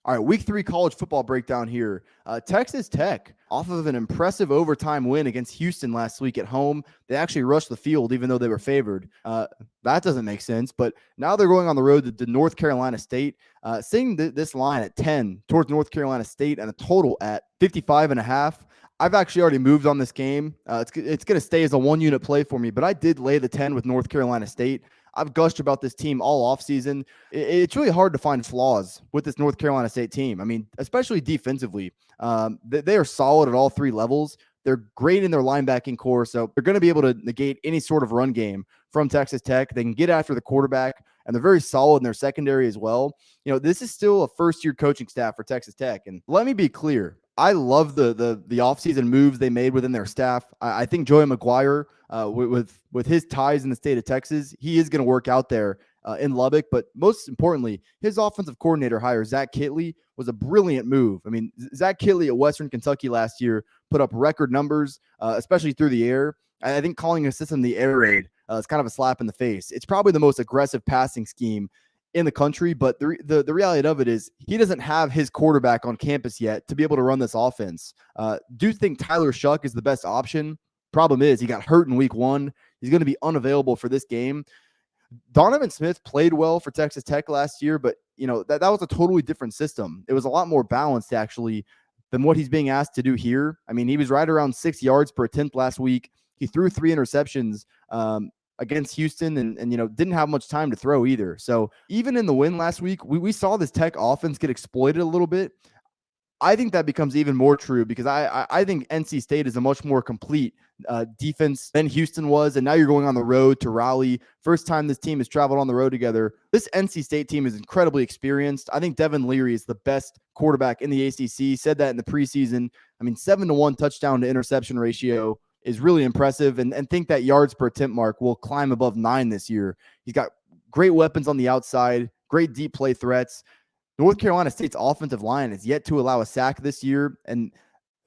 All right, week 3 college football breakdown here. Texas Tech, off of an impressive overtime win against Houston last week at home, they actually rushed the field even though they were favored. That doesn't make sense, but now they're going on the road to North Carolina State, seeing this line at 10 towards North Carolina State and a total at 55.5. I've actually already moved on this game. It's going to stay as a one-unit play for me, but I did lay the 10 with North Carolina State. I've gushed about this team all offseason. It's really hard to find flaws with this North Carolina State team. I mean, especially defensively. They are solid at all 3 levels. They're great in their linebacking core, so they're going to be able to negate any sort of run game from Texas Tech. They can get after the quarterback, and they're very solid in their secondary as well. This is still a first-year coaching staff for Texas Tech, and let me be clear. I love the offseason moves they made within their staff. I think Joey McGuire, with his ties in the state of Texas, he is going to work out there in Lubbock. But most importantly, his offensive coordinator hire, Zach Kitley, was a brilliant move. I mean, Zach Kitley at Western Kentucky last year put up record numbers, especially through the air. I think calling a system the air raid is kind of a slap in the face. It's probably the most aggressive passing scheme in the country, but the reality of it is he doesn't have his quarterback on campus yet to be able to run this offense. Do think Tyler Shuck is the best option? Problem is he got hurt in week 1. He's going to be unavailable for this game. Donovan Smith played well for Texas Tech last year, but that was a totally different system. It was a lot more balanced actually than what he's being asked to do here. I mean, he was right around 6 yards per attempt last week. He threw 3 interceptions against Houston and didn't have much time to throw either. So even in the win last week, we saw this Tech offense get exploited a little bit. I think that becomes even more true because I think NC State is a much more complete defense than Houston was. And now you're going on the road to Raleigh. First time this team has traveled on the road together. This NC State team is incredibly experienced. I think Devin Leary is the best quarterback in the ACC. Said that in the preseason. I mean, 7-to-1 touchdown to interception ratio is really impressive, and think that yards per attempt mark will climb above 9 this year. He's got great weapons on the outside, great deep play threats. North Carolina State's offensive line is yet to allow a sack this year, and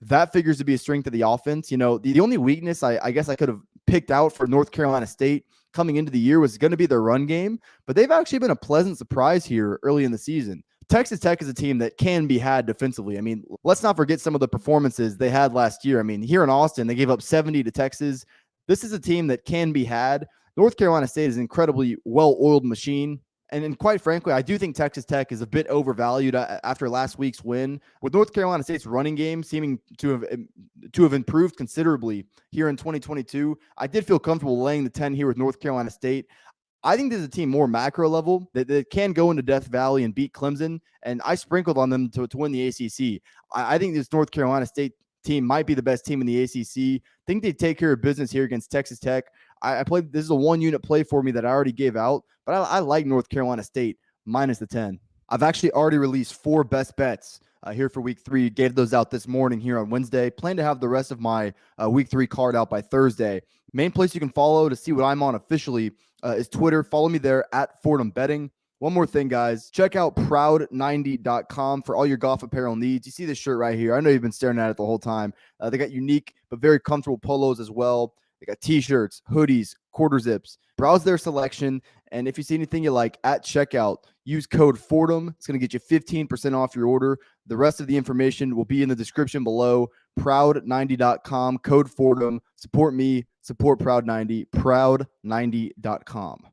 that figures to be a strength of the offense. The only weakness I guess I could have picked out for North Carolina State coming into the year was going to be their run game, but they've actually been a pleasant surprise here early in the season. Texas Tech is a team that can be had defensively. I mean, let's not forget some of the performances they had last year. I mean, here in Austin, they gave up 70 to Texas. This is a team that can be had. North Carolina State is an incredibly well-oiled machine. And quite frankly, I do think Texas Tech is a bit overvalued after last week's win. With North Carolina State's running game seeming to have improved considerably here in 2022, I did feel comfortable laying the 10 here with North Carolina State. I think there's a team more macro level that can go into Death Valley and beat Clemson, and I sprinkled on them to win the ACC. I think this North Carolina State team might be the best team in the ACC. Think they take care of business here against Texas Tech. I played. This is a one-unit play for me that I already gave out, but I like North Carolina State minus the 10. I've actually already released 4 best bets here for week 3. Gave those out this morning here on Wednesday. Plan to have the rest of my week 3 card out by Thursday. Main place you can follow to see what I'm on officially is Twitter. Follow me there at Fordham Betting. One more thing, guys. Check out proud90.com for all your golf apparel needs. You see this shirt right here. I know you've been staring at it the whole time. They got unique but very comfortable polos as well. They got t-shirts, hoodies, quarter zips. Browse their selection, and if you see anything you like at checkout, use code Fordham. It's going to get you 15% off your order. The rest of the information will be in the description below. Proud90.com, code Fordham. Support me, support Proud90, proud90.com.